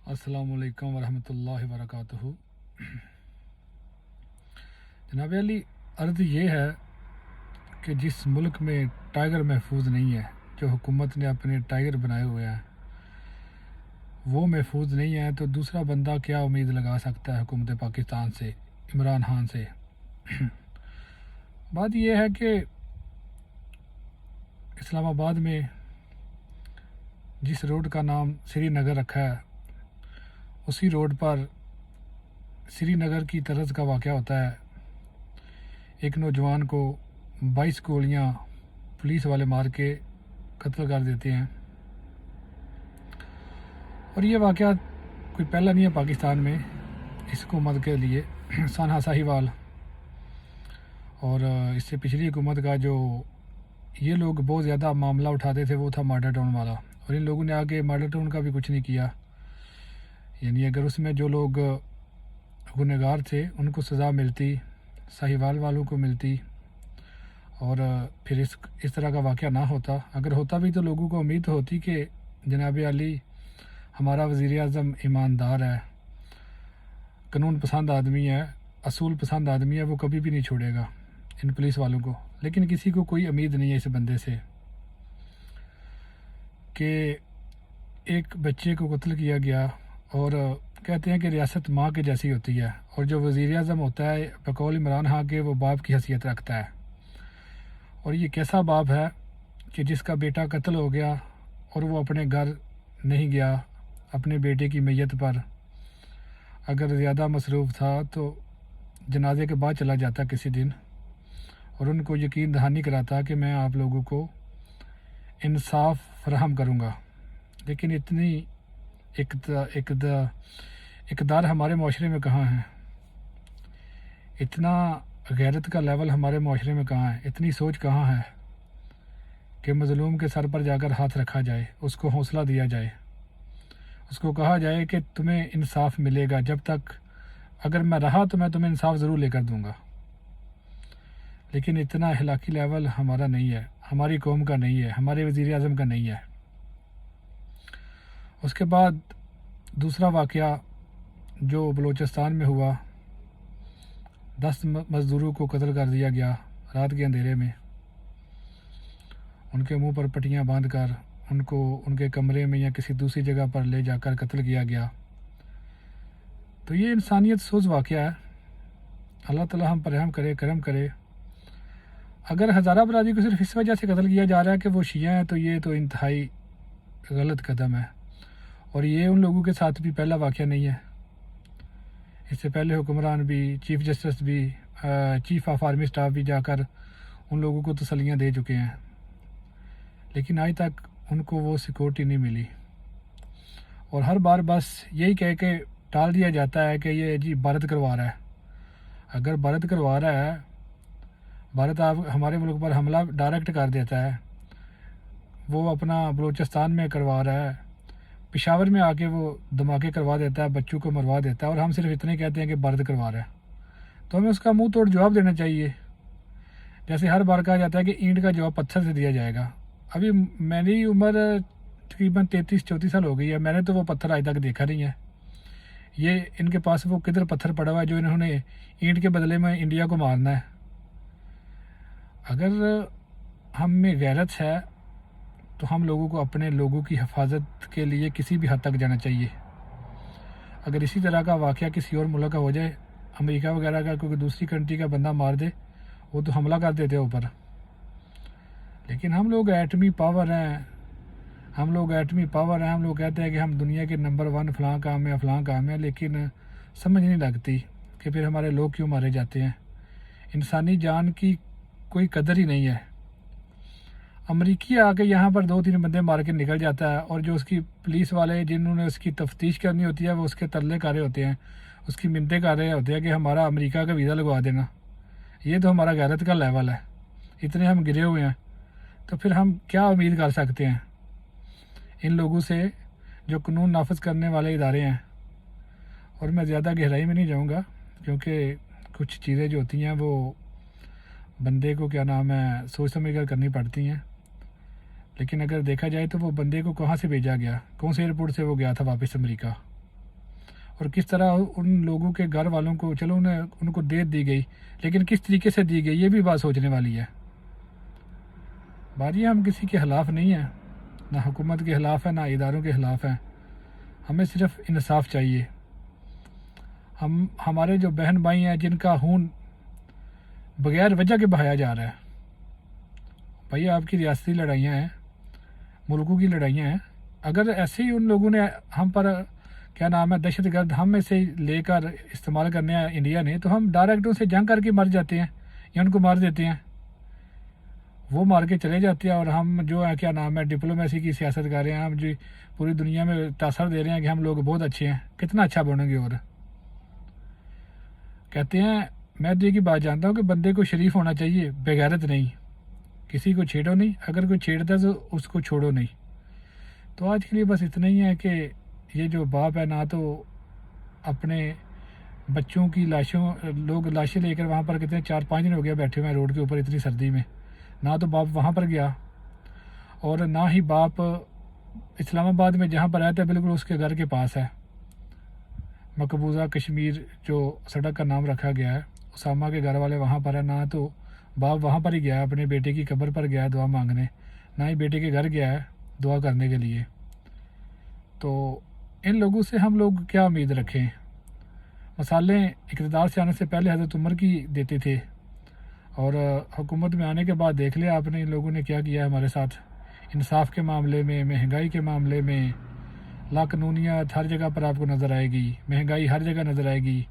अस्सलामु अलैकुम वरहमतुल्लाहि वबरकातुहू। जनाब अली, अर्ज़ ये है कि जिस मुल्क में टाइगर महफूज नहीं है, जो हुकूमत ने अपने टाइगर बनाए हुए हैं वो महफूज नहीं है, तो दूसरा बंदा क्या उम्मीद लगा सकता है हुकूमत पाकिस्तान से, इमरान खान से। बात यह है कि इस्लामाबाद में जिस रोड का नाम श्रीनगर रखा है, उसी रोड पर श्रीनगर की तरज का वाक़या होता है। एक नौजवान को 22 गोलियां पुलिस वाले मार के कत्ल कर देते हैं। और ये वाक़या कोई पहला नहीं है पाकिस्तान में इस हुकूमत के लिए। सानहा साहिवाल और इससे पिछली हुकूमत का जो ये लोग बहुत ज़्यादा मामला उठाते थे वो था मॉडल टाउन वाला, और इन लोगों ने आगे मॉडल टाउन का भी कुछ नहीं किया। यानी अगर उसमें जो लोग गुनहगार थे उनको सज़ा मिलती, साहिवाल वालों को मिलती, और फिर इस तरह का वाक़या ना होता। अगर होता भी तो लोगों को उम्मीद होती कि जनाब अली हमारा वज़ीर आज़म ईमानदार है, कानून पसंद आदमी है, असूल पसंद आदमी है, वो कभी भी नहीं छोड़ेगा इन पुलिस वालों को। लेकिन किसी को कोई उम्मीद नहीं है इस बंदे से कि एक बच्चे को कत्ल किया गया। और कहते हैं कि रियासत माँ के जैसी होती है, और जो वज़ीर आज़म होता है बकौल इमरान खान के वो बाप की हैसियत रखता है। और ये कैसा बाप है कि जिसका बेटा कत्ल हो गया और वो अपने घर नहीं गया अपने बेटे की मैयत पर। अगर ज़्यादा मसरूफ़ था तो जनाजे के बाद चला जाता किसी दिन और उनको यकीन दहानी कराता कि मैं आप लोगों को इंसाफ फराहम करूँगा। लेकिन इतनी इक़दार हमारे माशरे में कहाँ है, इतना गैरत का लेवल हमारे माशरे में कहाँ है, इतनी सोच कहाँ है कि मज़लूम के सर पर जाकर हाथ रखा जाए, उसको हौसला दिया जाए, उसको कहा जाए कि तुम्हें इंसाफ मिलेगा। जब तक अगर मैं रहा तो मैं तुम्हें इंसाफ ज़रूर लेकर दूँगा। लेकिन इतना अखलाकी लेवल हमारा नहीं है, हमारी कौम का नहीं है, हमारे वज़ीर आज़म का नहीं है। उसके बाद दूसरा वाक़या जो बलूचिस्तान में हुआ, 10 मज़दूरों को कत्ल कर दिया गया रात के अंधेरे में। उनके मुंह पर पट्टियाँ बांधकर उनको उनके कमरे में या किसी दूसरी जगह पर ले जाकर कत्ल किया गया। तो ये इंसानियत सोच वाक़या है। अल्लाह ताला हम पर रहम करे, करम करे। अगर हज़ारा बरादरी को सिर्फ इस वजह से कत्ल किया जा रहा है कि वो शिया हैं, तो ये तो इंतहाई गलत कदम है। और ये उन लोगों के साथ भी पहला वाक़या नहीं है। इससे पहले हुक्मरान भी, चीफ जस्टिस भी, चीफ ऑफ आर्मी स्टाफ भी जाकर उन लोगों को तसल्लियाँ दे चुके हैं, लेकिन आज तक उनको वो सिक्योरिटी नहीं मिली। और हर बार बस यही कह के टाल दिया जाता है कि ये जी भारत करवा रहा है। अगर भारत करवा रहा है, भारत आप हमारे मुल्क पर हमला डायरेक्ट कर देता है, वो अपना बलूचिस्तान में करवा रहा है, पेशावर में आके वो धमाके करवा देता है, बच्चों को मरवा देता है, और हम सिर्फ इतने कहते हैं कि भारत करवा रहा है, तो हमें उसका मुंह तोड़ जवाब देना चाहिए। जैसे हर बार कहा जाता है कि ईंट का जवाब पत्थर से दिया जाएगा। अभी मेरी उम्र तकरीबन 33-34 साल हो गई है, मैंने तो वो पत्थर आज तक देखा नहीं है। ये इनके पास वो किधर पत्थर पड़ा हुआ है जो इन्होंने ईंट के बदले में इंडिया को मारना है। अगर हम में गैरत है तो हम लोगों को अपने लोगों की हिफाजत के लिए किसी भी हद तक जाना चाहिए। अगर इसी तरह का वाक़या किसी और मुल्क का हो जाए, अमेरिका वगैरह का कोई दूसरी कंट्री का बंदा मार दे, वो तो हमला कर देते हैं ऊपर। लेकिन हम लोग एटमी पावर हैं, हम लोग कहते हैं कि हम दुनिया के नंबर 1 फ़लाँ काम है, फ़लाँ काम है, लेकिन समझ नहीं लगती कि फिर हमारे लोग क्यों मारे जाते हैं। इंसानी जान की कोई कदर ही नहीं है। अमरीकी आके यहाँ पर 2-3 बंदे मार के निकल जाता है, और जो उसकी पुलिस वाले जिन्होंने उसकी तफ्तीश करनी होती है वो उसके तरले कर रहे होते हैं, उसकी मिन्नतें कर रहे होते हैं कि हमारा अमेरिका का वीज़ा लगवा देना। ये तो हमारा गैरत का लेवल है। इतने हम गिरे हुए हैं, तो फिर हम क्या उम्मीद कर सकते हैं इन लोगों से जो कानून नाफिज करने वाले इदारे हैं। और मैं ज़्यादा गहराई में नहीं जाऊँगा, क्योंकि कुछ चीज़ें जो होती हैं वो बंदे को सोच समझ कर करनी पड़ती हैं। लेकिन अगर देखा जाए तो वो बंदे को कहाँ से भेजा गया, कौन से एयरपोर्ट से वो गया था वापस अमेरिका, اور کس طرح ان لوگوں کے گھر والوں کو چلو ان کو دے دی گئی، لیکن کس طریقے سے دی گئی یہ بھی بات سوچنے والی ہے۔ بھائی ہم کسی کے خلاف نہیں ہیں، نہ حکومت کے خلاف ہیں نہ اداروں کے خلاف ہیں، ہمیں صرف انصاف چاہیے۔ ہمارے جو بہن بھائی ہیں جن کا خون بغیر وجہ کے بہایا جا رہا ہے، بھائی آپ کی ریاستی لڑائیاں ہیں، ملکوں کی لڑائیاں ہیں، اگر ایسے ہی ان لوگوں نے ہم پر کیا نام ہے دہشت گرد ہم میں سے لے کر استعمال کرنے ہیں انڈیا نے، تو ہم ڈائریکٹ ان سے جنگ کر کے مر جاتے ہیں یا ان کو مار دیتے ہیں، وہ مار کے چلے جاتے ہیں، اور ہم جو ہے کیا نام ہے ڈپلومیسی کی سیاست کر رہے ہیں، ہم جی پوری دنیا میں تاثر دے رہے ہیں کہ ہم لوگ بہت اچھے ہیں، کتنا اچھا بنیں گے۔ اور کہتے ہیں میں تو یہ کی بات جانتا ہوں کہ بندے کو شریف ہونا چاہیے، بغیرت نہیں، کسی کو چھیڑو نہیں، اگر کوئی چھیڑتا ہے تو اس کو چھوڑو نہیں۔ تو آج کے لیے بس اتنا ہی ہے کہ یہ جو باپ ہے نہ تو اپنے بچوں کی لوگ لاشیں لے کر وہاں پر کتنے 4-5 دن ہو گیا بیٹھے ہوئے ہیں روڈ کے اوپر اتنی سردی میں، نہ تو باپ وہاں پر گیا، اور نہ ہی باپ اسلام آباد میں جہاں پر رہتا ہے بالکل اس کے گھر کے پاس ہے، مقبوضہ کشمیر جو سڑک کا نام رکھا گیا ہے، اسامہ کے گھر والے وہاں پر ہے، نہ تو باپ وہاں پر ہی گیا ہے اپنے بیٹے کی قبر پر گیا ہے دعا مانگنے، نہ ہی بیٹے کے گھر گیا ہے دعا کرنے کے لیے۔ تو ان لوگوں سے ہم لوگ کیا امید رکھیں؟ مثالیں اقتدار سے آنے سے پہلے حضرت عمر کی دیتے تھے، اور حکومت میں آنے کے بعد دیکھ لیا آپ نے ان لوگوں نے کیا کیا ہے ہمارے ساتھ، انصاف کے معاملے میں، مہنگائی کے معاملے میں، لاقانونیت ہر جگہ پر آپ کو نظر آئے گی، مہنگائی ہر جگہ نظر آئے گی،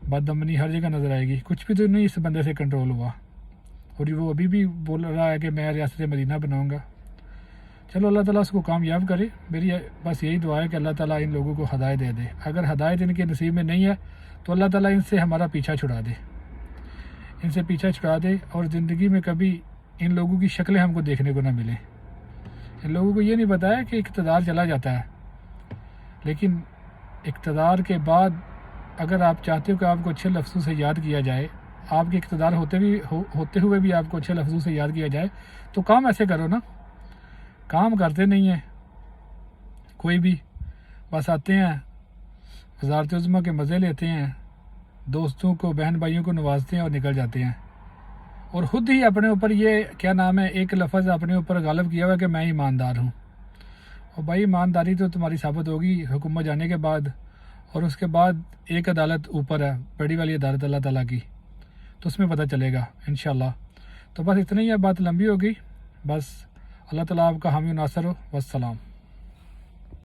بد امنی ہر جگہ نظر آئے گی، کچھ بھی تو نہیں اس بندے سے کنٹرول ہوا، اور وہ ابھی بھی بول رہا ہے کہ میں ریاست مدینہ بناؤں گا۔ چلو اللہ تعالیٰ اس کو کامیاب کرے، میری بس یہی دعا ہے کہ اللہ تعالیٰ ان لوگوں کو ہدایت دے دے، اگر ہدایت ان کے نصیب میں نہیں ہے تو اللہ تعالیٰ ان سے ہمارا پیچھا چھڑا دے، ان سے پیچھا چھڑا دے، اور زندگی میں کبھی ان لوگوں کی شکلیں ہم کو دیکھنے کو نہ ملیں۔ ان لوگوں کو یہ نہیں پتا ہے کہ اقتدار چلا جاتا ہے، لیکن اقتدار کے بعد اگر آپ چاہتے ہو کہ آپ کو اچھے لفظوں سے یاد کیا جائے، آپ کے اقتدار ہوتے ہوئے بھی آپ کو اچھے لفظوں سے یاد کیا جائے، تو کام ایسے کرو نا، کام کرتے نہیں ہیں کوئی بھی، بس آتے ہیں وزارت عظمیٰ کے مزے لیتے ہیں، دوستوں کو بہن بھائیوں کو نوازتے ہیں اور نکل جاتے ہیں، اور خود ہی اپنے اوپر یہ کیا نام ہے ایک لفظ اپنے اوپر غالب کیا ہوا کہ میں ایماندار ہوں، اور بھائی ایمانداری تو تمہاری ثابت ہوگی حکومت جانے کے بعد، اور اس کے بعد ایک عدالت اوپر ہے بڑی والی عدالت اللہ تعالیٰ کی، تو اس میں پتہ چلے گا انشاءاللہ۔ تو بس اتنا ہی ہے، بات لمبی ہو گئی، بس اللہ تعالیٰ آپ کا حامی و ناصر ہو، والسلام۔